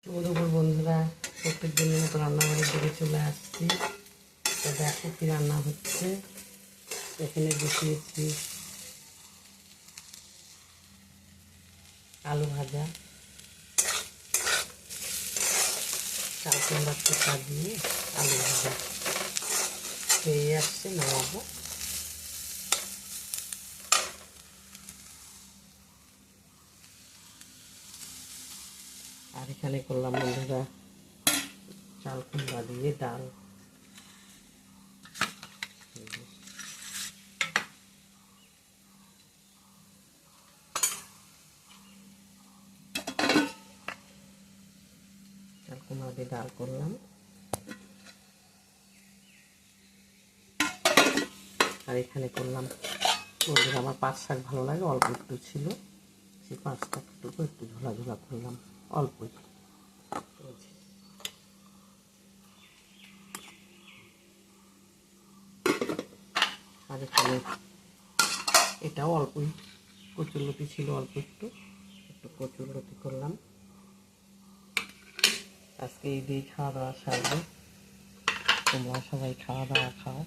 দুপুর বন্ধুরা, প্রত্যেক দিনের মতো রান্নাঘরের দিকে চলে আসছি। তো দেখো কি রান্না হচ্ছে। এখানে বসিয়েছি আলু ভাজা, চাল কুমড়ার চোখা দিয়ে আলু ভাজা হয়ে আসছে, নামাবো। আর এখানে করলাম বন্ধুরা চাল কুমড়া দিয়ে ডাল। চাল কুমড়া দিয়ে ডাল করলাম। আর এখানে করলাম বন্ধুরা, আমার পাঁচ শাক ভালো লাগে, অল্প একটু ছিল, সেই পাঁচ শাকটুকু একটু ঝোলা ঝোলা করলাম অল্পই। আর এখানে এটাও অল্পই কচুরলতি ছিল, অল্প একটু একটু কচুরলতি করলাম। আজকে এই দিয়ে খাওয়া দাওয়া সারবে। তোমরা সবাই খাওয়া দাওয়া খাও,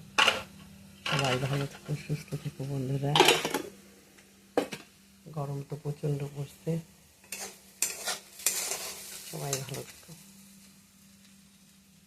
সবাই ভালো থেকো, সুস্থ থেকো বন্ধুরা। গরম তো প্রচণ্ড পড়ছে, সবাই ভালো থেকো।